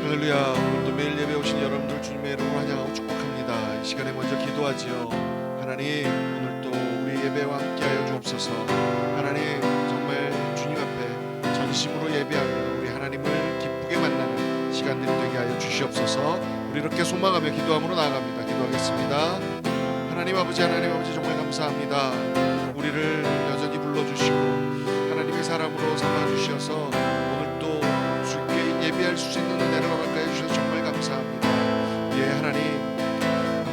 할렐루야. 오늘도 매일 예배 오신 여러분들 주님의 이름으로 환영하고 축복합니다. 이 시간에 먼저 기도하지요. 하나님, 오늘도 우리 예배와 함께하여 주옵소서. 하나님, 정말 주님 앞에 전심으로 예배하며 우리 하나님을 기쁘게 만나는 시간들이 되게 하여 주시옵소서. 우리 이렇게 소망하며 기도함으로 나아갑니다. 기도하겠습니다. 하나님 아버지 정말 감사합니다. 우리를 여전히 불러주시고 하나님의 사람으로 삼아주셔서 오늘도 주께 예배할 수 있는 은혜를 허락하여 주셔서 정말 감사합니다. 예, 하나님,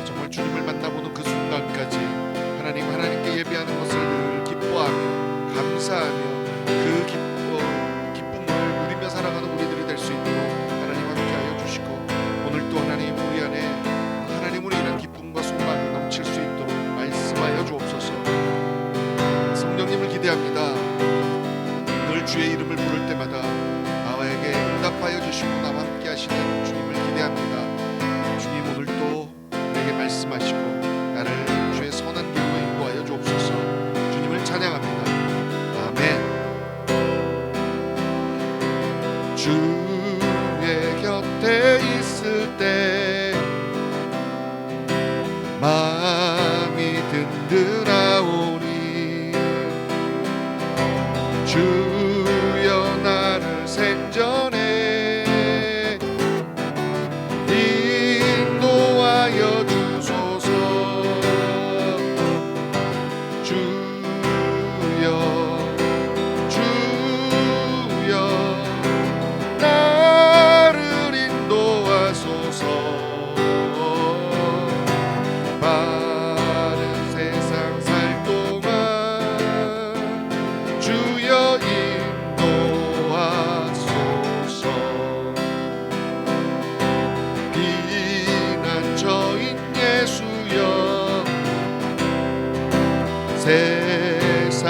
정말 주님을 만나보는 그 순간까지 하나님께 예배하는 것을 늘 기뻐하며 감사하며 그 기쁨을 누리며 살아가는 우리들이 될 수 있도록 하나님 함께하여 주시고, 오늘도 하나님 우리 안에 하나님으로 인한 기쁨과 소망이 넘칠 수 있도록 말씀하여 주옵소서. 성령님을 기대합니다. 늘 주의 이름을 부를 때마다 나에게 응답하여 주시고 나와 함께 하시는 주님을 기대합니다. 주님, 오늘도 내게 말씀하시고 나를 주의 선한 길로 인도하여 주옵소서. 주님을 찬양합니다. 아멘. 주의 곁에 있을 때 마음이 든든하오니 주여 나를 생전에 인도하여 주소서. 주여 나를 인도하소서. 바른 세상 살 동안 주여 인도하소서. 비난처인 예수여 세상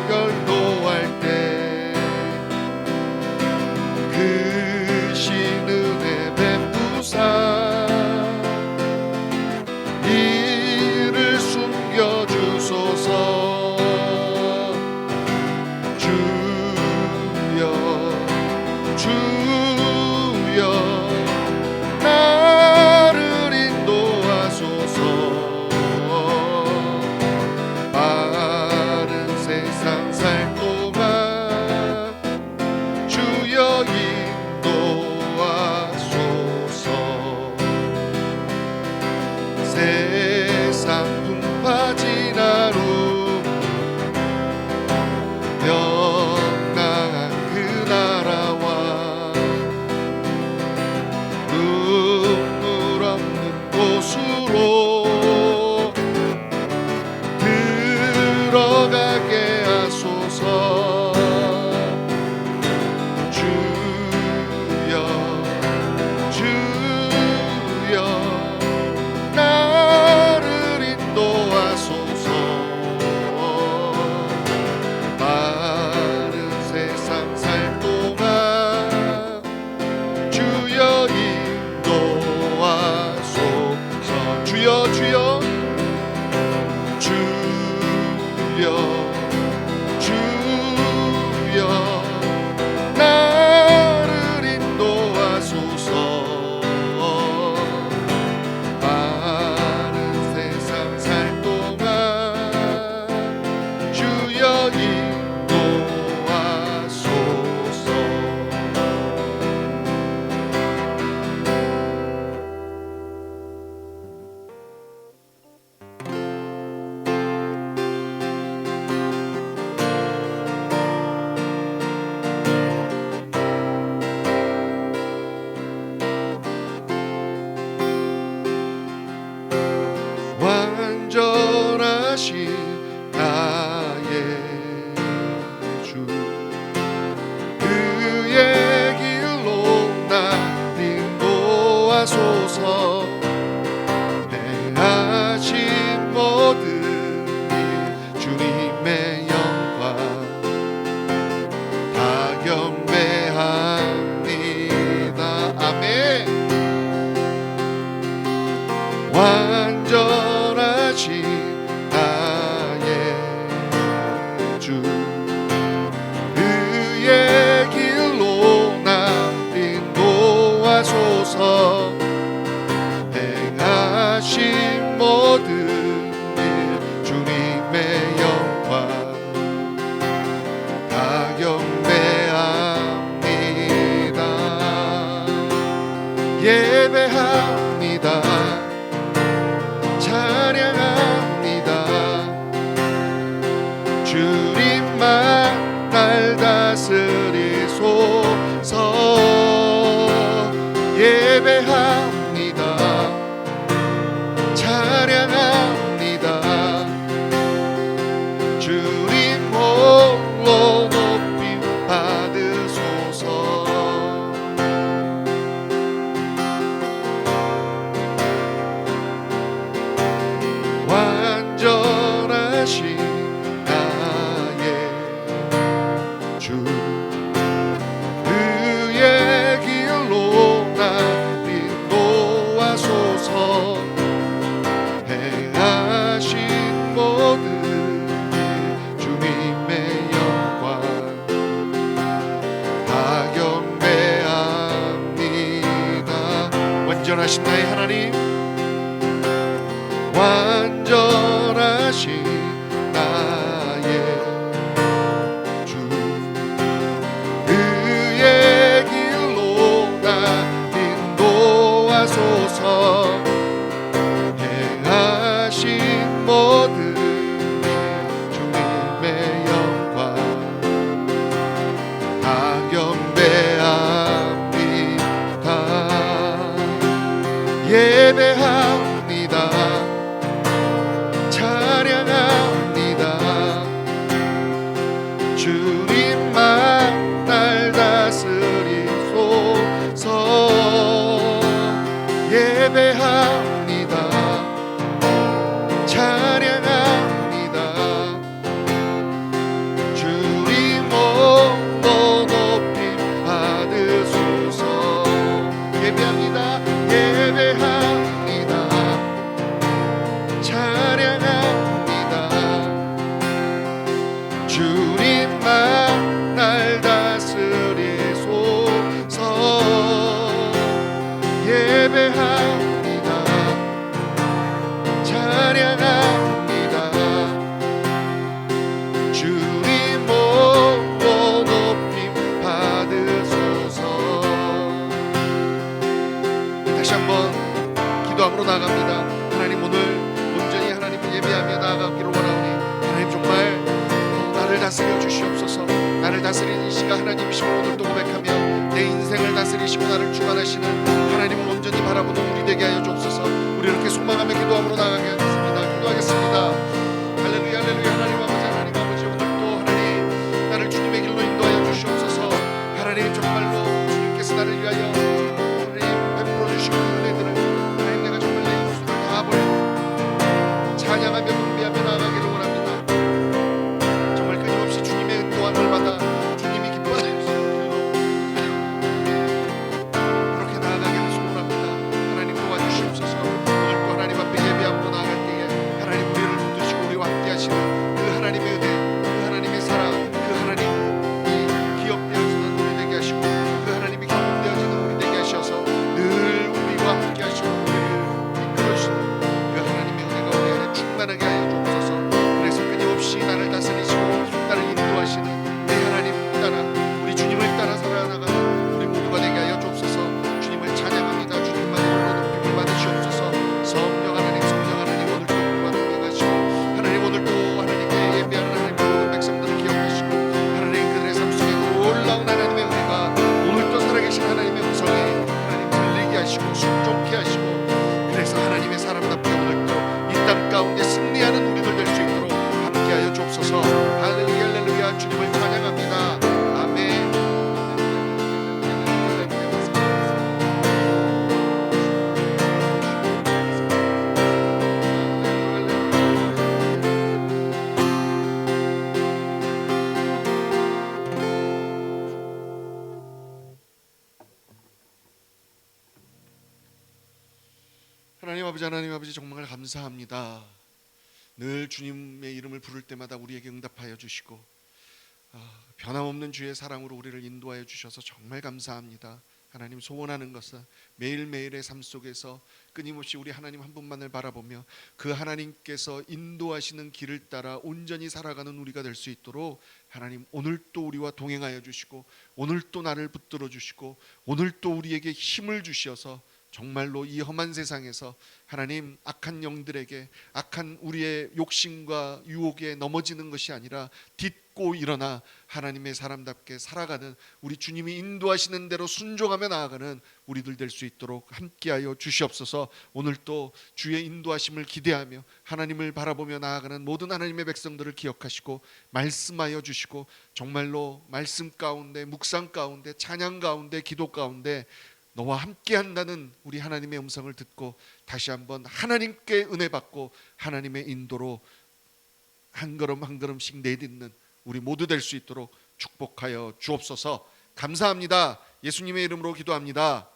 결도할 때 크신 은혜 베푸사 이를 숨겨주소서. 주여 나를 인도하소서. 바른 세상 살 동안 주여 인도하소서. 세상 풍파진 하루 영광한 그 나라와 눈물 없는 곳으로 들어가게 하소서. 주여 나를 인도하소서. 바른 세상 살 동안 주여 인도하소서. 주여 나를 인도하소서. 바른 세상 살 동안 주여 인도하소서. 완전하신 나의 주 그의 길로 나 인도하소서. 행하신 모든 일 주님의 영광 다 경배합니다. 아멘. 완전하신 나의 주 그의 길로 나 인도하소서. 주옵소서. 행하신 모든 일 주님의 영광 다 경배합니다. 예배합니다. 찬양합니다. 주님만 날 다스리소서. 예배합니다. 찬양합니다. 주님 홀로 높임 받으소서. 완전하신 나의 주 그의 길로 나 인도하소서. 행하신 모든 일 주님의 영광 다 경배합니다. 완전하신 나의 하나님, 완전하신 나의 주 그의 길로 나 인도하소서. 행하신 모든 일 주님의 영광 다 경배합니다. 예배합니다. 찬양합니다. 주님만 날 다스리소서. 예배합니다. 찬양합니다. 주님 홀로 높임 받으소서. 예배합니다. 예배합니다. 찬양합니다. 주님만 날 다스리소서. 예배합니다. 찬양합니다. 주님 홀로 높임 받으소서. 다시 한번 기도함으로 나갑니다. 하나님, 오늘 온전히 하나님을 예배하며 나아가기를 원하오니 하나님 정말 나를 다스려 주시옵소서. 나를 다스리는 이시가 하나님이심을 오늘도 고백하며 내 인생을 다스리시고 나를 주관하시는 하나님을 온전히 바라보는 우리 되게 하여 주옵소서. 우리 이렇게 소망하며 기도함으로 나가겠습니다. 기도하겠습니다. 할렐루야 할렐루야. 하나님 아버지 오늘도 하나님 나를 주님의 길로 인도하여 주시옵소서. 하나님 정말로 주님께서 나를 위하여 하나님 베풀어 주시고 은혜들을 하나님 내가 정말 내 입술을 다 버리고 찬양하며 경배하며 나아가기를 원합니다. 정말 끊임없이 주님의 인도함을 받아 주님이 기뻐하시는 길로 그렇게 나아가기를 소원합니다. 하나님 도와주시옵소서. 오늘도 하나님 앞에 예배함으로 나아갈 때에 하나님 우리를 붙드시고 우리와 함께 하시는 그 하나님의 은혜, 그 하나님의 사랑, 그 하나님이 기억되어지는 우리 되게 하시고 그 하나님이 경험되어지는 우리 되게 하셔서 늘 우리와 함께 하시고 우리를 이끌어주시는 그 하나님의 은혜가 우리 안에 충만하게 하여 주옵소서. 그래서 끊임없이 나를 다스리시고 나를 인도하시는 내 하나님 따라 우리 주님을 따라 살아나가는 우리 모두가 되게 하여 주옵소서. 주님을 찬양합니다. 주님만 홀로 높임을 받으시옵소서. 성령 하나님 오늘도 우리와 함께 가시고 하나님 오늘도 하나님께 예배하는 하나님의 모든 백성들을 기억하시고 하나님 그들의 삶 속에 놀라운 하나님의 은혜가 오늘도 살아계신 하나님의 음성에 하나님 들리게 하시고 순종케 하시고 그래서 하나님의 사람답게 오늘도 이 땅 가운데 승리하는 우리들 될 수 있도록 함께하여 주옵소서. 할렐루야 할렐루야. 주님을 찬양합니다. 아멘. 하나님 아버지 정말 감사합니다. 늘 주님의 이름을 부를 때마다 우리에게 응답하여 주시고 변함없는 주의 사랑으로 우리를 인도하여 주셔서 정말 감사합니다. 하나님 소원하는 것은 매일매일의 삶 속에서 끊임없이 우리 하나님 한 분만을 바라보며 그 하나님께서 인도하시는 길을 따라 온전히 살아가는 우리가 될 수 있도록 하나님 오늘 또 우리와 동행하여 주시고 오늘 또 나를 붙들어 주시고 오늘 또 우리에게 힘을 주셔서 정말로 이 험한 세상에서 하나님 악한 영들에게 악한 우리의 욕심과 유혹에 넘어지는 것이 아니라 딛고 일어나 하나님의 사람답게 살아가는 우리 주님이 인도하시는 대로 순종하며 나아가는 우리들 될 수 있도록 함께하여 주시옵소서. 오늘 또 주의 인도하심을 기대하며 하나님을 바라보며 나아가는 모든 하나님의 백성들을 기억하시고 말씀하여 주시고 정말로 말씀 가운데 묵상 가운데 찬양 가운데 기도 가운데 너와 함께한다는 우리 하나님의 음성을 듣고 다시 한번 하나님께 은혜 받고 하나님의 인도로 한 걸음 한 걸음씩 내딛는 우리 모두 될 수 있도록 축복하여 주옵소서. 감사합니다. 예수님의 이름으로 기도합니다.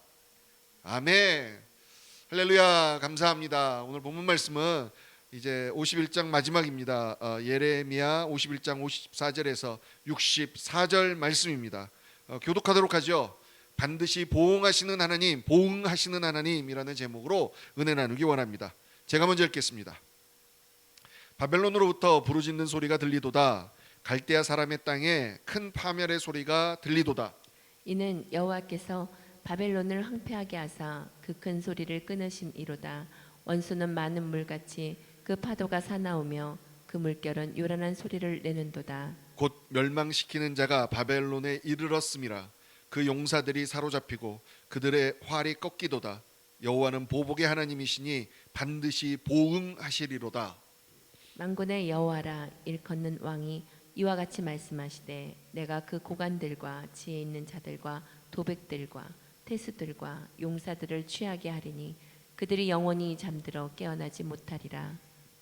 아멘. 할렐루야. 감사합니다. 오늘 본문 말씀은 이제 51장 마지막입니다. 예레미야 51장 54절에서 64절 말씀입니다. 교독하도록 하죠. 반드시 보응하시는 하나님이라는 제목으로 은혜 나누기 원합니다. 제가 먼저 읽겠습니다. 바벨론으로부터 부르짖는 소리가 들리도다. 갈대아 사람의 땅에 큰 파멸의 소리가 들리도다. 이는 여호와께서 바벨론을 황폐하게 하사 그 큰 소리를 끊으심이로다. 원수는 많은 물같이 그 파도가 사나우며 그 물결은 요란한 소리를 내는도다. 곧 멸망시키는 자가 바벨론에 이르렀음이라. 그 용사들이 사로잡히고 그들의 활이 꺾이도다. 여호와는 보복의 하나님이시니 반드시 보응하시리로다. 만군의 여호와라 일컫는 왕이 이와 같이 말씀하시되 내가 그 고관들과 지혜 있는 자들과 도백들과 태수들과 용사들을 취하게 하리니 그들이 영원히 잠들어 깨어나지 못하리라.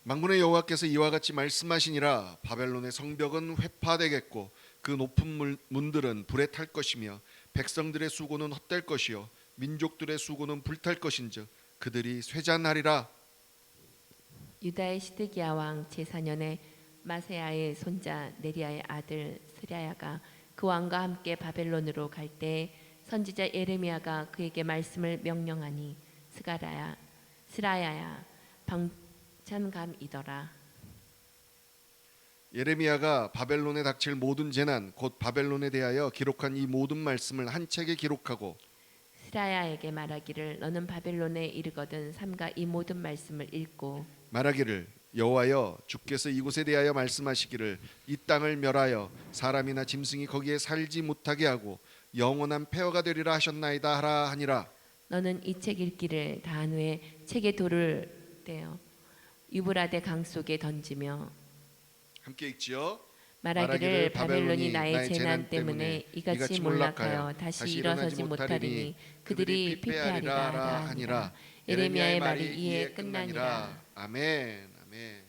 만군의 여호와께서 이와 같이 말씀하시니라. 바벨론의 성벽은 회파되겠고 그 높은 문들은 불에 탈 것이며 백성들의 수고는 헛될 것이요 민족들의 수고는 불탈 것인즉 그들이 쇠잔하리라. 유다의 시드기야 왕 제4년에 마세야의 손자 네리야의 아들 스라야가 그 왕과 함께 바벨론으로 갈 때 선지자 예레미야가 그에게 말씀을 명령하니 스라야야 방찬감이더라. 예레미야가 바벨론에 닥칠 모든 재난 곧 바벨론에 대하여 기록한 이 모든 말씀을 한 책에 기록하고 스라야에게 말하기를 너는 바벨론에 이르거든 삼가 이 모든 말씀을 읽고 말하기를 여호와여 주께서 이곳에 대하여 말씀하시기를 이 땅을 멸하여 사람이나 짐승이 거기에 살지 못하게 하고 영원한 폐허가 되리라 하셨나이다 하라 하니라. 너는 이 책 읽기를 다한 후에 책에 돌을 떼어 유브라데 강 속에 던지며 함께 읽지요. 말하기를 바벨론이 나의 재난 때문에 이같이 몰락하여 다시 일어서지 못하리니 그들이 피폐하리라 하니라. 예레미야의 말이 이에 끝나니라. 아멘. 아멘.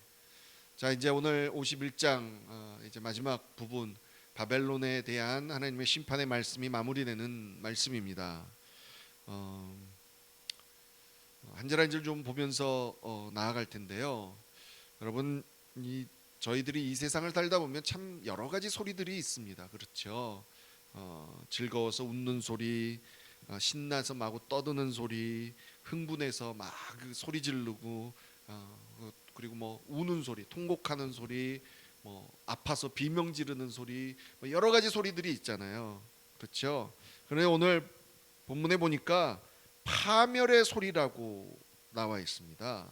자 이제 오늘 51장 이제 마지막 부분 바벨론에 대한 하나님의 심판의 말씀이 마무리되는 말씀입니다. 한 절 한 절 좀 보면서 나아갈 텐데요. 여러분 저희들이 이 세상을 살다 보면 참 여러 가지 소리들이 있습니다. 그렇죠. 즐거워서 웃는 소리, 신나서 마구 떠드는 소리, 흥분해서 막 소리 지르고, 그리고 뭐 우는 소리, 통곡하는 소리, 뭐 아파서 비명 지르는 소리, 뭐 여러 가지 소리들이 있잖아요. 그렇죠. 그런데 오늘 본문에 보니까 파멸의 소리라고 나와 있습니다.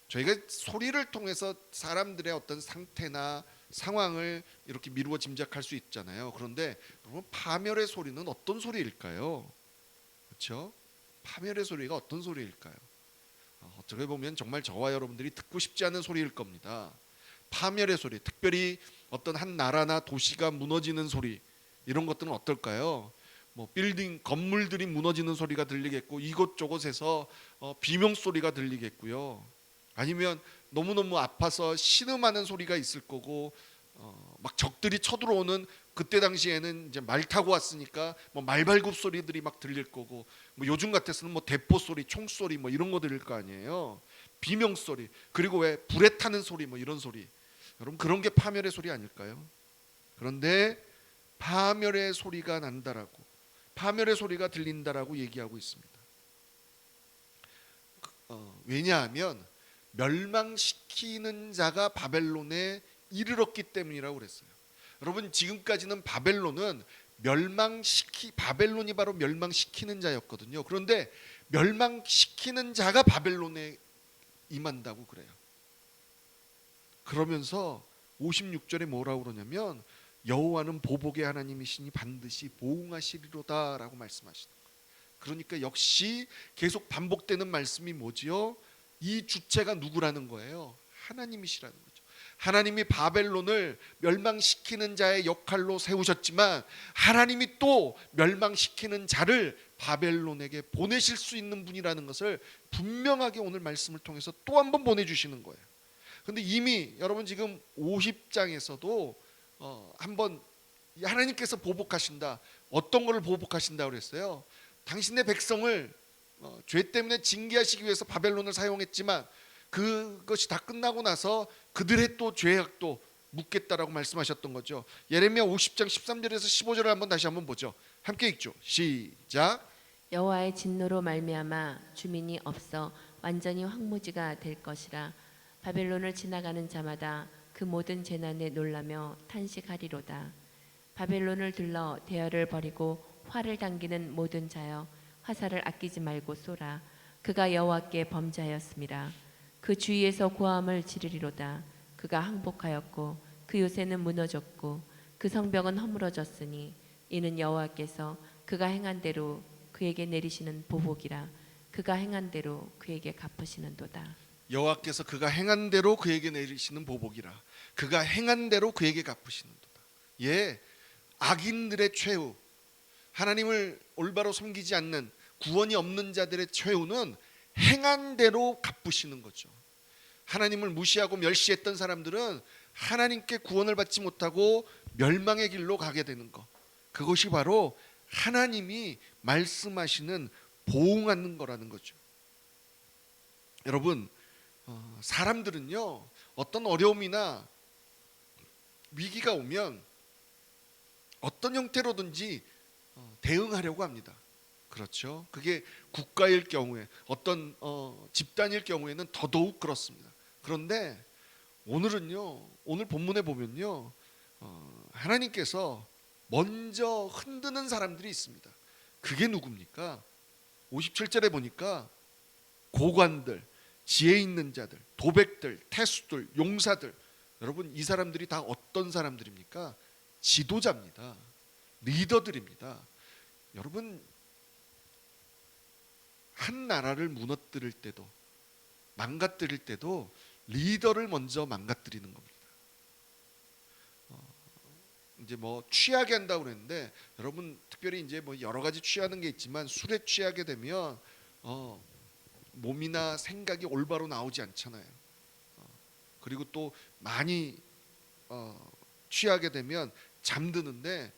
저희가 소리를 통해서 사람들의 어떤 상태나 상황을 이렇게 미루어 짐작할 수 있잖아요. 그런데 여러분 파멸의 소리는 어떤 소리일까요? 그렇죠? 파멸의 소리가 어떤 소리일까요? 어떻게 보면 정말 저와 여러분들이 듣고 싶지 않은 소리일 겁니다. 파멸의 소리, 특별히 어떤 한 나라나 도시가 무너지는 소리, 이런 것들은 어떨까요? 뭐 빌딩, 건물들이 무너지는 소리가 들리겠고 이곳저곳에서 비명 소리가 들리겠고요. 아니면 너무너무 아파서 신음하는 소리가 있을 거고, 막 적들이 쳐들어오는 그때 당시에는 이제 말 타고 왔으니까 뭐 말발굽 소리들이 막 들릴 거고, 뭐 요즘 같아서는 뭐 대포 소리, 총 소리 뭐 이런 거 들릴 거 아니에요. 비명 소리, 그리고 왜 불에 타는 소리 뭐 이런 소리. 여러분 그런 게 파멸의 소리 아닐까요? 그런데 파멸의 소리가 난다라고, 파멸의 소리가 들린다라고 얘기하고 있습니다. 왜냐하면 멸망시키는 자가 바벨론에 이르렀기 때문이라고 그랬어요. 여러분, 지금까지는 바벨론이 바로 멸망시키는 자였거든요. 그런데 멸망시키는 자가 바벨론에 임한다고 그래요. 그러면서 56절에 뭐라고 그러냐면 여호와는 보복의 하나님이시니 반드시 보응하시리로다라고 말씀하시는 거예요. 그러니까 역시 계속 반복되는 말씀이 뭐지요? 이 주체가 누구라는 거예요? 하나님이시라는 거죠. 하나님이 바벨론을 멸망시키는 자의 역할로 세우셨지만 하나님이 또 멸망시키는 자를 바벨론에게 보내실 수 있는 분이라는 것을 분명하게 오늘 말씀을 통해서 또 한 번 보내주시는 거예요. 근데 이미 여러분 지금 50장에서도 한번 하나님께서 보복하신다. 어떤 것을 보복하신다고 그랬어요? 당신의 백성을 죄 때문에 징계하시기 위해서 바벨론을 사용했지만 그것이 다 끝나고 나서 그들의 또 죄악도 묻겠다라고 말씀하셨던 거죠. 예레미야 50장 13절에서 15절을 한번 다시 한번 보죠. 함께 읽죠. 시작. 여호와의 진노로 말미암아 주민이 없어 완전히 황무지가 될 것이라. 바벨론을 지나가는 자마다 그 모든 재난에 놀라며 탄식하리로다. 바벨론을 들러 대열을 버리고 활을 당기는 모든 자여 화살을 아끼지 말고 쏘라. 그가 여호와께 범죄하였습니다. 그 주위에서 고함을 지르리로다. 그가 항복하였고 그 요새는 무너졌고 그 성벽은 허물어졌으니 이는 여호와께서 그가 행한 대로 그에게 내리시는 보복이라. 그가 행한 대로 그에게 갚으시는도다. 여호와께서 그가 행한 대로 그에게 내리시는 보복이라. 그가 행한 대로 그에게 갚으시는도다. 예, 악인들의 최후, 하나님을 올바로 섬기지 않는 구원이 없는 자들의 최후는 행한 대로 갚으시는 거죠. 하나님을 무시하고 멸시했던 사람들은 하나님께 구원을 받지 못하고 멸망의 길로 가게 되는 것, 그것이 바로 하나님이 말씀하시는 보응하는 거라는 거죠. 여러분, 사람들은요, 어떤 어려움이나 위기가 오면 어떤 형태로든지 대응하려고 합니다. 그렇죠. 그게 국가일 경우에, 어떤 집단일 경우에는 더더욱 그렇습니다. 그런데 오늘은요, 오늘 본문에 보면요, 하나님께서 먼저 흔드는 사람들이 있습니다. 그게 누굽니까? 57절에 보니까 고관들, 지혜 있는 자들, 도백들, 태수들, 용사들. 여러분, 이 사람들이 다 어떤 사람들입니까? 지도자입니다. 리더들입니다. 여러분, 한 나라를 무너뜨릴 때도, 망가뜨릴 때도 리더를 먼저 망가뜨리는 겁니다. 이제 뭐 취하게 한다고 그랬는데, 여러분 특별히 이제 뭐 여러 가지 취하는 게 있지만 술에 취하게 되면 몸이나 생각이 올바로 나오지 않잖아요. 그리고 또 많이 취하게 되면 잠드는데,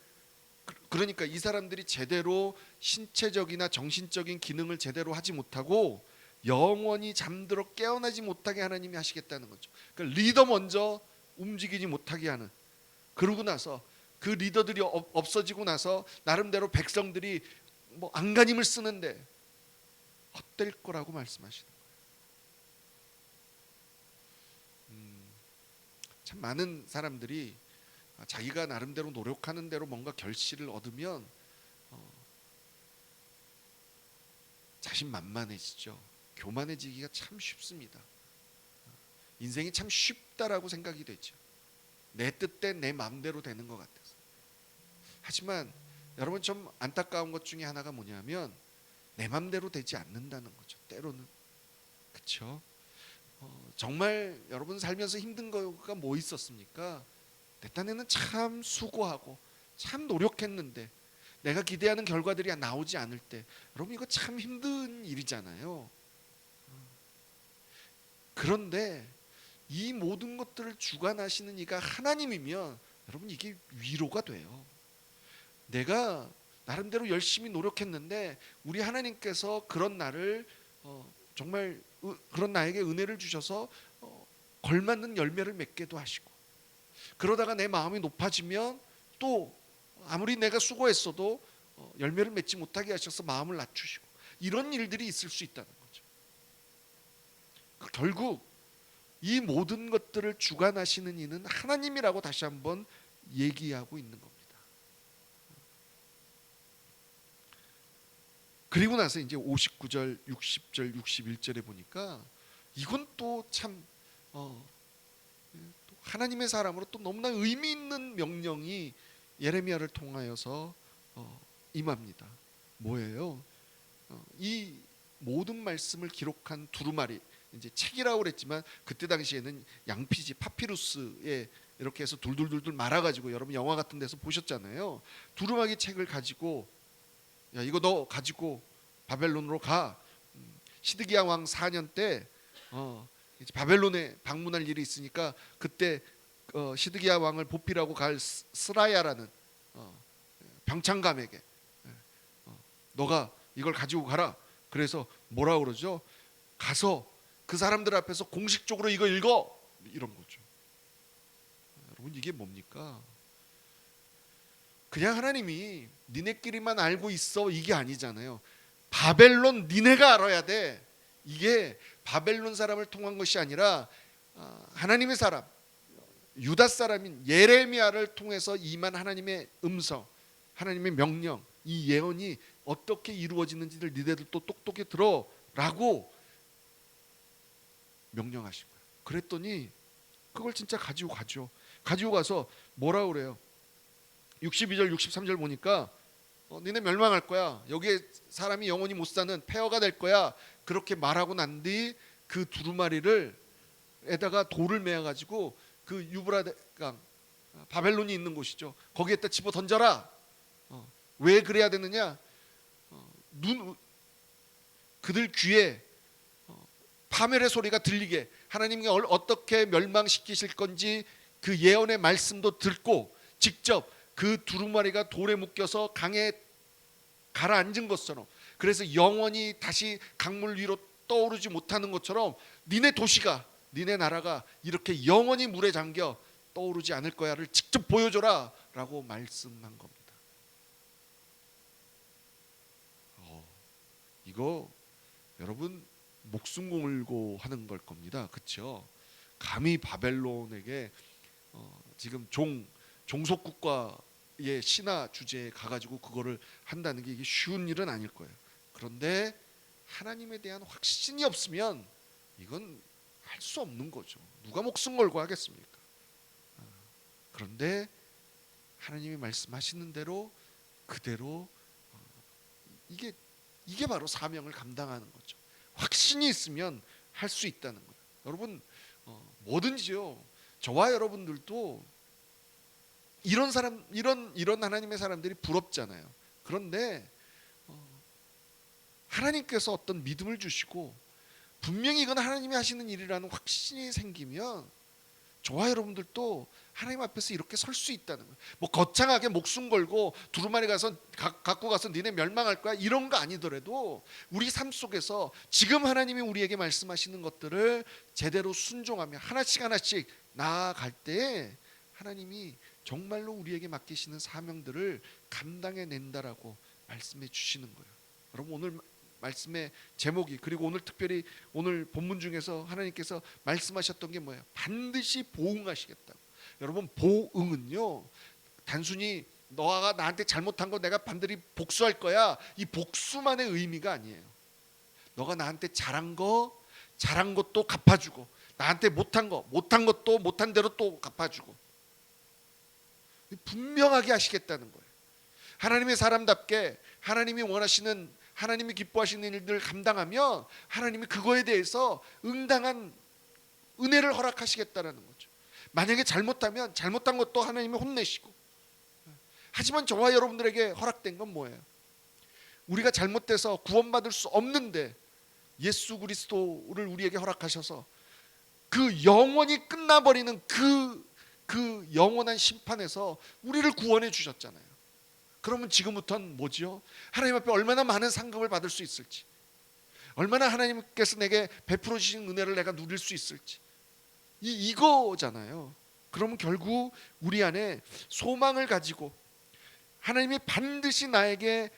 그러니까 이 사람들이 제대로 신체적이나 정신적인 기능을 제대로 하지 못하고 영원히 잠들어 깨어나지 못하게 하나님이 하시겠다는 거죠. 그러니까 리더 먼저 움직이지 못하게 하는. 그러고 나서 그 리더들이 없어지고 나서 나름대로 백성들이 뭐 안간힘을 쓰는데 헛될 거라고 말씀하시는 거예요. 참 많은 사람들이 자기가 나름대로 노력하는 대로 뭔가 결실을 얻으면 자신만만해지죠. 교만해지기가 참 쉽습니다. 인생이 참 쉽다라고 생각이 되죠. 내 뜻대로 내 마음대로 되는 것 같아서. 하지만 여러분, 좀 안타까운 것 중에 하나가 뭐냐면 내 마음대로 되지 않는다는 거죠. 때로는. 그렇죠? 정말 여러분 살면서 힘든 거가 뭐 있었습니까? 내 딴에는 참 수고하고 참 노력했는데 내가 기대하는 결과들이 나오지 않을 때, 여러분 이거 참 힘든 일이잖아요. 그런데 이 모든 것들을 주관하시는 이가 하나님이면 여러분 이게 위로가 돼요. 내가 나름대로 열심히 노력했는데 우리 하나님께서 그런 나를 정말 그런 나에게 은혜를 주셔서 걸맞는 열매를 맺게도 하시고, 그러다가 내 마음이 높아지면 또 아무리 내가 수고했어도 열매를 맺지 못하게 하셔서 마음을 낮추시고 이런 일들이 있을 수 있다는 거죠. 결국 이 모든 것들을 주관하시는 이는 하나님이라고 다시 한번 얘기하고 있는 겁니다. 그리고 나서 이제 59절, 60절, 61절에 보니까 이건 또 참 하나님의 사람으로 또 너무나 의미 있는 명령이 예레미야를 통하여서 임합니다. 뭐예요? 이 모든 말씀을 기록한 두루마리, 이제 책이라고 그랬지만 그때 당시에는 양피지 파피루스에 이렇게 해서 둘둘둘둘 말아가지고 여러분 영화 같은 데서 보셨잖아요. 두루마기 책을 가지고 야 이거 너 가지고 바벨론으로 가. 시드기야 왕 4년 때 이제 바벨론에 방문할 일이 있으니까 그때 시드기야 왕을 보필하고 갈 스라야라는 병창감에게 너가 이걸 가지고 가라. 그래서 뭐라 그러죠? 가서 그 사람들 앞에서 공식적으로 이거 읽어. 이런 거죠. 여러분 이게 뭡니까? 그냥 하나님이 니네끼리만 알고 있어 이게 아니잖아요. 바벨론 니네가 알아야 돼. 이게 바벨론 사람을 통한 것이 아니라 하나님의 사람 유다 사람인 예레미야를 통해서 임한 하나님의 음성, 하나님의 명령, 이 예언이 어떻게 이루어지는지를 니네들도 똑똑히 들어라고 명령하신 거예요. 그랬더니 그걸 진짜 가지고 가죠. 가지고 가서 뭐라 그래요? 62절 63절 보니까 니네 멸망할 거야. 여기에 사람이 영원히 못 사는 폐허가 될 거야. 그렇게 말하고 난 뒤 그 두루마리를 에다가 돌을 매어 가지고 그 유브라데강 바벨론이 있는 곳이죠. 거기에다 집어 던져라. 왜 그래야 되느냐? 그들 귀에 파멸의 소리가 들리게 하나님이 어떻게 멸망시키실 건지 그 예언의 말씀도 듣고 직접 그 두루마리가 돌에 묶여서 강에 가라앉은 것처럼, 그래서 영원히 다시 강물 위로 떠오르지 못하는 것처럼 니네 도시가, 니네 나라가 이렇게 영원히 물에 잠겨 떠오르지 않을 거야를 직접 보여줘라 라고 말씀한 겁니다. 이거 여러분 목숨 걸고 하는 걸 겁니다. 그렇죠? 감히 바벨론에게 지금 종속국가의 신화 주제에 가가지고 그거를 한다는 게 이게 쉬운 일은 아닐 거예요. 그런데 하나님에 대한 확신이 없으면 이건 할 수 없는 거죠. 누가 목숨 걸고 하겠습니까? 그런데 하나님이 말씀하시는 대로 그대로 이게 바로 사명을 감당하는 거죠. 확신이 있으면 할 수 있다는 거예요. 여러분 뭐든지요. 저와 여러분들도 이런 사람, 이런 하나님의 사람들이 부럽잖아요. 그런데 하나님께서 어떤 믿음을 주시고 분명히 이건 하나님이 하시는 일이라는 확신이 생기면 저와 여러분들도 하나님 앞에서 이렇게 설 수 있다는 거예요. 뭐 거창하게 목숨 걸고 두루마리 갖고 가서 니네 멸망할 거야 이런 거 아니더라도 우리 삶 속에서 지금 하나님이 우리에게 말씀하시는 것들을 제대로 순종하며 하나씩 하나씩 나아갈 때 하나님이 정말로 우리에게 맡기시는 사명들을 감당해낸다라고 말씀해 주시는 거예요. 여러분 오늘 말씀의 제목이, 그리고 오늘 특별히 오늘 본문 중에서 하나님께서 말씀하셨던 게 뭐예요? 반드시 보응하시겠다고. 여러분 보응은요 단순히 너가 나한테 잘못한 거 내가 반드시 복수할 거야 이 복수만의 의미가 아니에요. 너가 나한테 잘한 것도 갚아주고 나한테 못한 것도 못한 대로 또 갚아주고 분명하게 하시겠다는 거예요. 하나님의 사람답게 하나님이 원하시는, 하나님이 기뻐하시는 일들을 감당하면 하나님이 그거에 대해서 응당한 은혜를 허락하시겠다는 거죠. 만약에 잘못하면 잘못한 것도 하나님이 혼내시고, 하지만 저와 여러분들에게 허락된 건 뭐예요? 우리가 잘못돼서 구원받을 수 없는데 예수 그리스도를 우리에게 허락하셔서 그 영원히 끝나버리는 그 영원한 심판에서 우리를 구원해 주셨잖아요. 그러면 지금부터는 뭐지요? 하나님 앞에 얼마나 많은 상급을 받을 수 있을지, 얼마나 하나님께서 내게 베풀어 주신 은혜를 내가 누릴 수 있을지, 이거잖아요. 그러면 결국 우리 안에 소망을 가지고 하나님이 반드시 나에게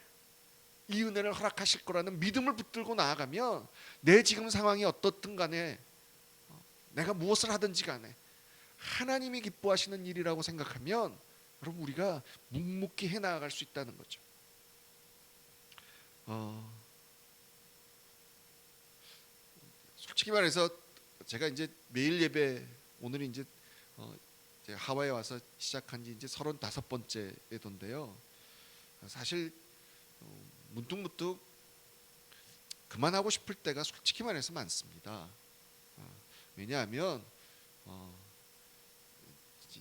이 은혜를 허락하실 거라는 믿음을 붙들고 나아가면 내 지금 상황이 어떻든 간에 내가 무엇을 하든지 간에 하나님이 기뻐하시는 일이라고 생각하면 여러분 우리가 묵묵히 해나갈 수 있다는 거죠. 솔직히 말해서 제가 이제 매일 예배 오늘이 이제 하와이에 와서 시작한 지 이제 35번째던데요. 사실 문득문득 그만하고 싶을 때가 솔직히 말해서 많습니다. 왜냐하면 이제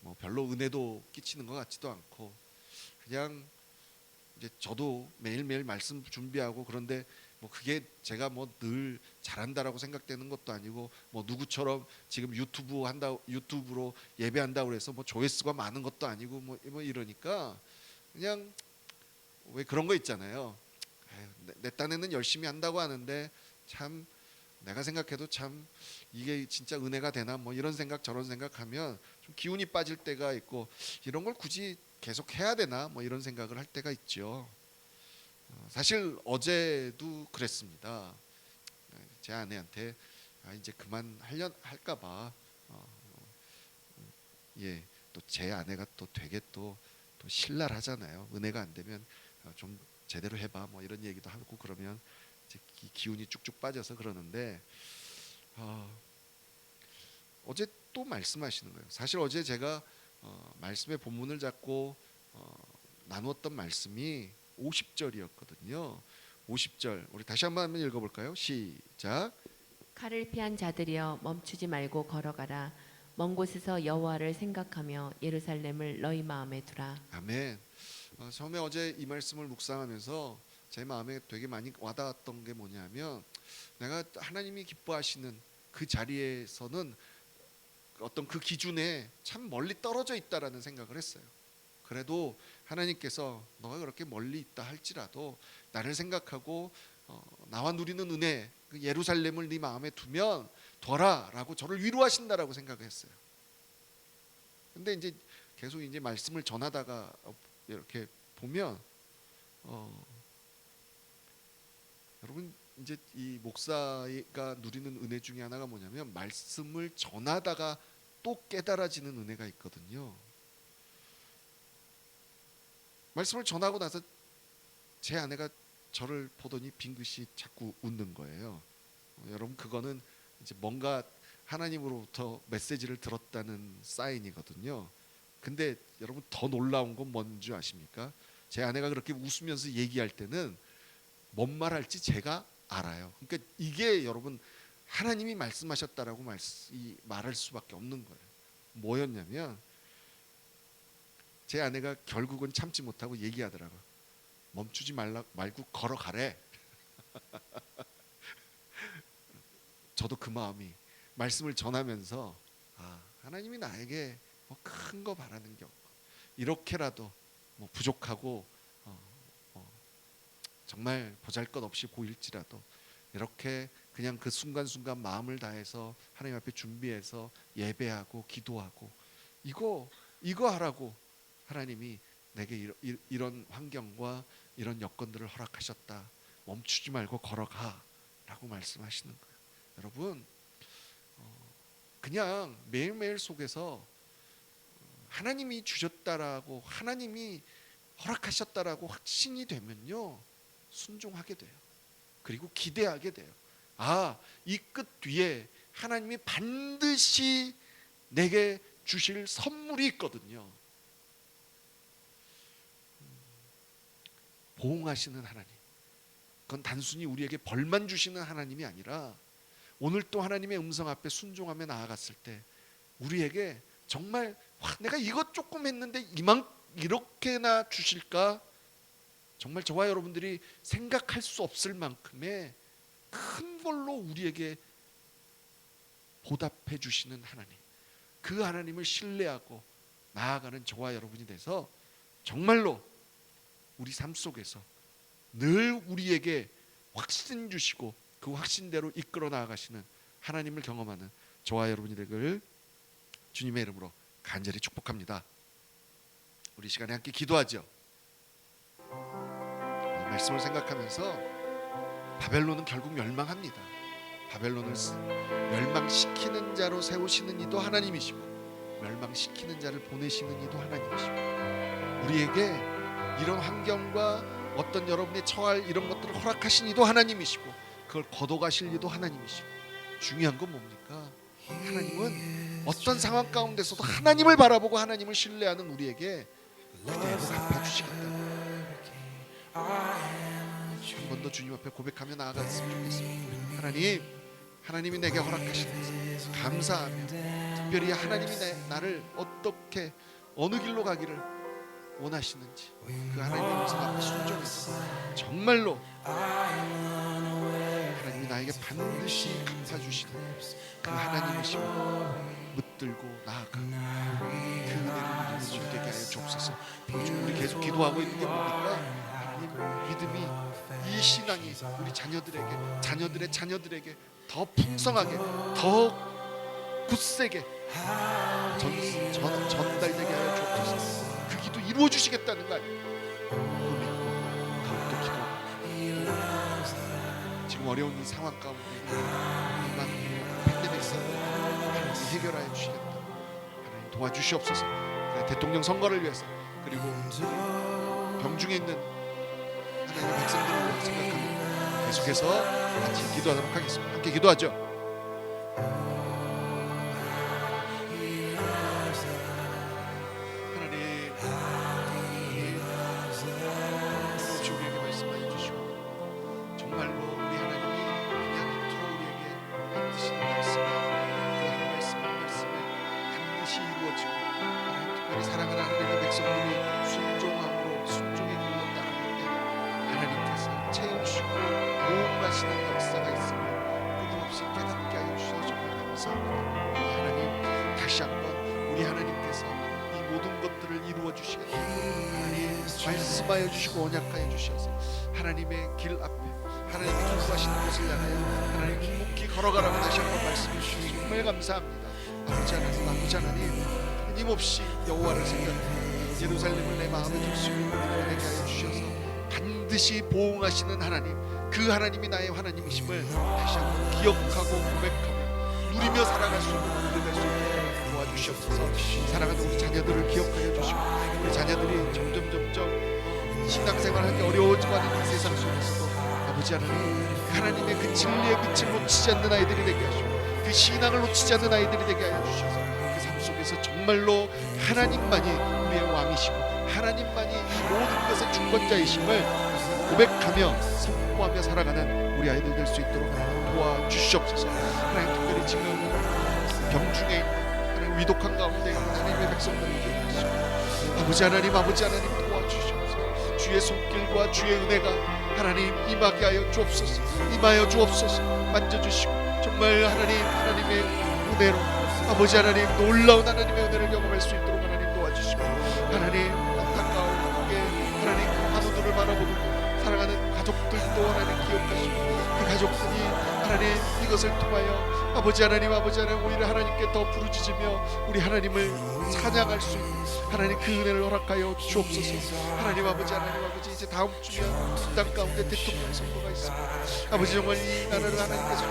뭐 별로 은혜도 끼치는 것 같지도 않고 그냥 이제 저도 매일매일 말씀 준비하고 그런데 뭐 그게 제가 뭐 늘 잘한다라고 생각되는 것도 아니고 뭐 누구처럼 지금 유튜브로 예배한다고 그래서 뭐 조회수가 많은 것도 아니고 뭐 이러니까 그냥 왜 그런 거 있잖아요. 내 딴에는 열심히 한다고 하는데 참 내가 생각해도 참 이게 진짜 은혜가 되나 뭐 이런 생각 저런 생각하면 좀 기운이 빠질 때가 있고 이런 걸 굳이 계속 해야 되나 뭐 이런 생각을 할 때가 있죠. 사실 어제도 그랬습니다. 제 아내한테 이제 그만 할까봐 또 제 아내가 또 되게 또 신랄하잖아요. 은혜가 안 되면 좀 제대로 해봐 뭐 이런 얘기도 하고 그러면 이제 기운이 쭉쭉 빠져서 그러는데 어제 또 말씀하시는 거예요. 사실 어제 제가 말씀의 본문을 잡고 나누었던 말씀이 50절이었거든요. 50절 우리 다시 한번 읽어볼까요? 시작. 칼을 피한 자들이여 멈추지 말고 걸어가라. 먼 곳에서 여호와를 생각하며 예루살렘을 너희 마음에 두라. 아멘. 처음에 어제 이 말씀을 묵상하면서 제 마음에 되게 많이 와닿았던 게 뭐냐면 내가 하나님이 기뻐하시는 그 자리에서는 어떤 그 기준에 참 멀리 떨어져 있다라는 생각을 했어요. 그래도 하나님께서 너가 그렇게 멀리 있다 할지라도 나를 생각하고 나와 누리는 은혜 그 예루살렘을 네 마음에 두면 둬라라고 저를 위로하신다라고 생각을 했어요. 근데 이제 계속 이제 말씀을 전하다가 이렇게 보면 여러분 이제 이 목사가 누리는 은혜 중에 하나가 뭐냐면 말씀을 전하다가 또 깨달아지는 은혜가 있거든요. 말씀을 전하고 나서 제 아내가 저를 보더니 빙긋이 자꾸 웃는 거예요. 여러분 그거는 이제 뭔가 하나님으로부터 메시지를 들었다는 사인이거든요. 근데 여러분 더 놀라운 건 뭔지 아십니까? 제 아내가 그렇게 웃으면서 얘기할 때는 뭔 말할지 제가 알아요. 그러니까 이게 여러분 하나님이 말씀하셨다라고 말할 수밖에 없는 거예요. 뭐였냐면 제 아내가 결국은 참지 못하고 얘기하더라고요. 멈추지 말고 걸어가래. 저도 그 마음이 말씀을 전하면서 하나님이 나에게 뭐 큰 거 바라는 게 없고 이렇게라도 뭐 부족하고 정말 보잘것없이 보일지라도 이렇게 그냥 그 순간순간 마음을 다해서 하나님 앞에 준비해서 예배하고 기도하고 이거 하라고 하나님이 내게 이런 환경과 이런 여건들을 허락하셨다. 멈추지 말고 걸어가라고 말씀하시는 거예요. 여러분 그냥 매일매일 속에서 하나님이 주셨다라고 하나님이 허락하셨다라고 확신이 되면요 순종하게 돼요. 그리고 기대하게 돼요. 이 끝 뒤에 하나님이 반드시 내게 주실 선물이 있거든요. 보응하시는 하나님. 그건 단순히 우리에게 벌만 주시는 하나님이 아니라 오늘 또 하나님의 음성 앞에 순종하며 나아갔을 때 우리에게 정말 내가 이것 조금 했는데 이렇게나 주실까? 정말 저와 여러분들이 생각할 수 없을 만큼의 큰 걸로 우리에게 보답해 주시는 하나님, 그 하나님을 신뢰하고 나아가는 저와 여러분이 돼서 정말로 우리 삶 속에서 늘 우리에게 확신 주시고 그 확신대로 이끌어 나아가시는 하나님을 경험하는 저와 여러분이 되길 주님의 이름으로 간절히 축복합니다. 우리 시간에 함께 기도하죠. 이 말씀을 생각하면서 바벨론은 결국 멸망합니다. 바벨론을 멸망시키는 자로 세우시는 이도 하나님이시고 멸망시키는 자를 보내시는 이도 하나님이시고 우리에게 이런 환경과 어떤 여러분이 처할 이런 것들을 허락하신 이도 하나님이시고 그걸 거둬가실 이도 하나님이시고 중요한 건 뭡니까? 하나님은 어떤 상황 가운데서도 하나님을 바라보고 하나님을 신뢰하는 우리에게 그대로 갚아주시겠다. 한 번 더 주님 앞에 고백하며 나아갔으면 좋겠습니다. 하나님이 내게 허락하신 것을 감사하며 특별히 하나님이 나를 어떻게 어느 길로 가기를 원하시는지 그 하나님의 음성 앞에 순종해서 정말로 하나님이 나에게 반드시 갚아주시는 그 하나님이심을 붙들고 나아가 그 은혜를 누리는 줄 되게 하여 주옵소서. 요즘 우리 계속 기도하고 있는 게 뭡니까? 하나님 믿음이 이 신앙이 우리 자녀들의 자녀들에게 더 풍성하게 더 굳세게 전달되게 하여 주옵소서. 그 기도 이루어 주시겠다는 거 아니에요? 그 믿고 더욱더 기도하고 지금 어려운 이 상황 가운데 이만 팬데믹 사건 하나님 해결하여 주시겠다. 하나님 도와주시옵소서. 대통령 선거를 위해서 그리고 병중에 있는 하나님의 백성들을 위해 생각하며 계속해서 같이 기도하도록 하겠습니다. 함께 기도하죠. 하나님 혹시 우리에게 말씀해 주시고 정말로 우리 하나님이 그냥 인트로 우리에게 받으시는 말씀에 그 말씀에 반드시 이루어지고 하나님 특별히 사랑하는 하나님의 백성들이 순종의 길로 따라갈 때 하나님께서 채우시고 모험하시는 역사가 있음을 끊임없이 깨닫게 하여 주셔서 정말 감사합니다. 하나님 다시 한번 우리 하나님께서 이 모든 것들을 이루어 주시겠다. 하나님 말씀하여 주시고 언약하여 주셔서 하나님의 길 앞에 하나님이 기도하시는 곳을 향하여 하나님 묵묵히 걸어가라고 다시 한번 말씀해 주셔서 정말 감사합니다. 아버지 하나님 끊임없이 여호와를 생각하며 예루살렘을 내 마음에 둘 수 있는 은혜가 되게 하여 주셔서 반드시 보응하시는 하나님 그 하나님이 나의 하나님이심을 다시 한번 기억하고 고백하며 누리며 살아갈 수 있는 우리가 될 수 있도록 도와주시옵소서. 사랑하는 우리 자녀들을 기억하여 주시고 우리 자녀들이 점점 신앙생활하기 어려워지고하는 이 세상 속에서도 아버지 하나님의 그 진리의 빛을 놓치지 않는 아이들이 되게 하시고 그 신앙을 놓치지 않는 아이들이 되게 하여 주셔서 그 삶 속에서 정말로 하나님만이 우리의 왕이시고 하나님만이 이 모든 것의 주권자이심을 고백하며 선포하며 살아가는 우리 아이들 될 수 있도록 하나님 도와주시옵소서. 하나님 특별히 지금 병중에 있는 하나님 위독한 가운데 있는 하나님의 백성들을 기억하시고 아버지 하나님 도와주시옵소서. 주의 손길과 주의 은혜가 하나님 임하게 하여 주옵소서. 만져주시고 정말 하나님의 은혜로 아버지 하나님 놀라운 하나님의 은혜를 경험할 수 있도록 하나님 도와주시고 하나님 안타까우게 하나님 한우들을 바라보고 사랑하는 가족들도 하나님 기억하시고 그 가족들이 하나님 이것을 통하여 아버지 하나님 오히려 하나님께 더 부르짖으며 우리 하나님을 찬양할 수 있는 하나님 그 은혜를 허락하여 주옵소서. 하나님 아버지 이제 다음 주면 땅 가운데 대통령 선거가 있습니다. 아버지 정말 이 나라를 하나님께서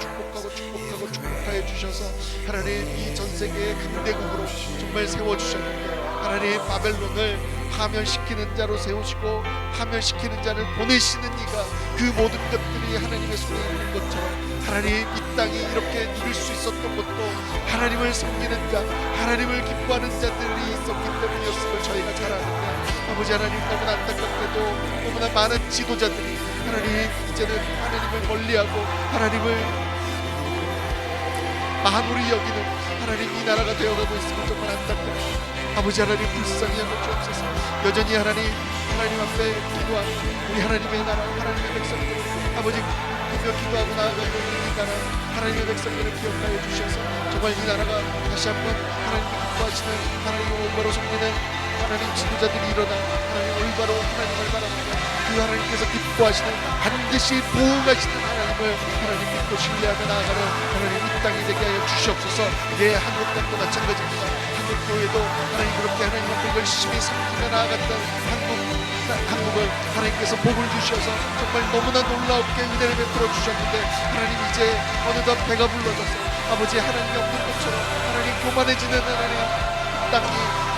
축복하여 주셔서 하나님 이 전 세계의 강대국으로 정말 세워주셨는데 하나님 바벨론을 파멸시키는 자로 세우시고 파멸시키는 자를 보내시는 이가 그 모든 것들이 하나님의 손에 있는 것처럼 하나님 이 땅이 이렇게 누릴 수 있었던 것도 하나님을 섬기는 자 하나님을 기뻐하는 자들이 있었기 때문이었음을 저희가 잘 아는데 아버지 하나님 너무나 안타깝게도 너무나 많은 지도자들이 하나님 이제는 하나님을 멀리하고 하나님을 만홀히 여기는 하나님 이 나라가 되어가고 있음을 정말 안타깝습니다. 아버지 하나님 불쌍히 여겨 주옵소서. 여전히 하나님 앞에 기도하는 우리 하나님의 나라 하나님의 백성들 아버지 기도하고 나아가고 있는 이 나라 하나님의 백성들을 기억하여 주셔서 정말 이 나라가 다시 한번 하나님을 기뻐하시는 하나님을 올바로 섬기는 하나님 지도자들이 일어나 하나님 올바로 하나님을 바라보며 그 하나님께서 기뻐하시는 반드시 보응하시는 하나님을 하나님 믿고 신뢰하며 나아가는 하나님 이 땅이 되게 하여 주시옵소서. 한국 땅도 마찬가지입니다. 한국 교회도 하나님 그렇게 하나님 앞에 열심히 섬기며 나아갔던 한국을 하나님께서 복을 주셔서 정말 너무나 놀랍게 은혜를 베풀어 주셨는데 하나님 이제 어느덧 배가 불러져서 아버지 하나님이 없는 것처럼 하나님 교만해지는 하나님 땅이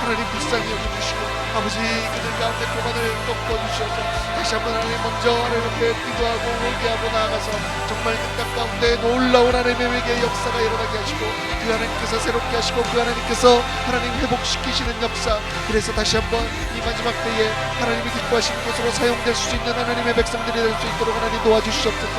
하나님 불쌍히 여겨주시고 아버지 그들 가운데 교만을 꺾어주셔서 다시 한번 하나님 먼저 하나님 앞에 기도하고 회개하고 나아가서 정말 그 땅 가운데 놀라운 하나님의 회개의 역사가 일어나게 하시고 그 하나님께서 새롭게 하시고 그 하나님께서 하나님 회복시키시는 역사 그래서 다시 한번 이 마지막 때에 하나님이 기뻐하시는 것으로 사용될 수 있는 하나님의 백성들이 될 수 있도록 하나님 도와주시옵소서.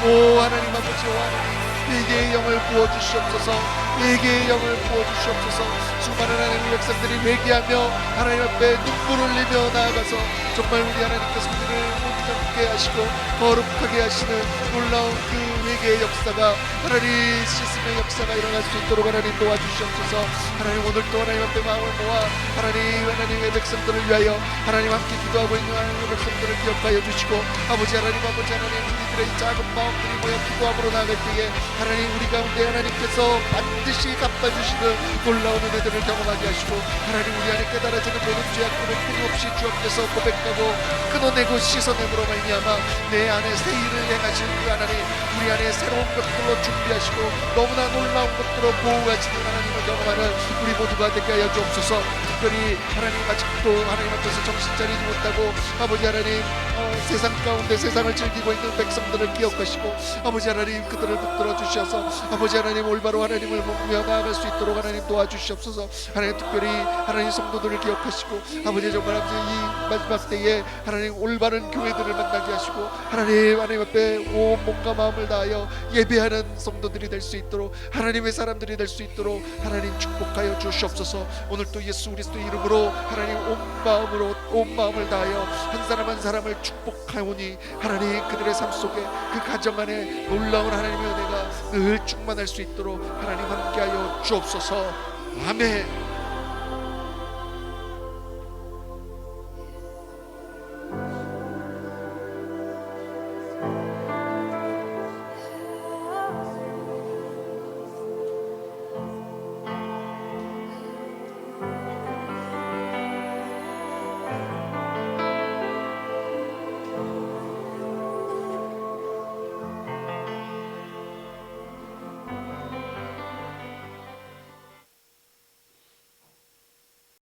오 하나님 아버지와 하나님 회개의 영을 부어주시옵소서. 회개의 영을 부어주시옵소서. 수많은 하나님의 백성들이 회개하며 하나님 앞에 눈물 흘리며 나아가서 정말 우리 하나님께서 우리를 온전케 하시고 거룩하게 하시는 놀라운 그 회개의 역사가 하나님 씻음의 역사가 일어날 수 있도록 하나님 도와주시옵소서. 하나님 오늘도 하나님 앞에 마음을 모아 하나님의 백성들을 위하여 하나님 함께 기도하고 있는 하나님의 백성들을 기억하여 주시고 아버지 하나님 우리들의 작은 마음들이 모여 기도함으로 나아갈 때에 하나님 우리 가운데 하나님께서 반드시 갚아주시는 놀라운 은혜들을 경험하게 하시고 하나님 우리 안에 깨달아지는 모든 죄악들을 끊임없이 주 앞에서 고백하고 끊어내고 씻어내므로 말미암아 내 안에 새 일을 행하신 그 하나님 우리 안에 새로운 것들로 준비하시고 너무나 놀라운 것들로 보호하시는 하나님을 경험하는 우리 모두가 되게 하여 주옵소서. 특별히 하나님 아직도 하나님 앞에서 정신 차리지 못하고 아버지 하나님 세상 가운데 세상을 즐기고 있는 백성들을 기억하시고 아버지 하나님 그들을 붙들어 주셔서 아버지 하나님 올바로 하나님을 보며 나아갈 수 있도록 하나님 도와주시옵소서. 하나님 특별히 하나님 성도들을 기억하시고 아버지 정말 아버지 이 마지막 때에 하나님 올바른 교회들을 만나게 하시고 하나님 앞에 온 몸과 마음을 다하여 예배하는 성도들이 될 수 있도록 하나님의 사람들이 될 수 있도록 하나님 축복하여 주시옵소서. 오늘 또 예수 그리스도 이름으로 하나님 온 마음을 다하여 한 사람 한 사람을 축복하오니 하나님 그들의 삶 속에 그 가정 안에 놀라운 하나님의 은혜가 늘 충만할 수 있도록 하나님 함께하여 주옵소서. 아멘.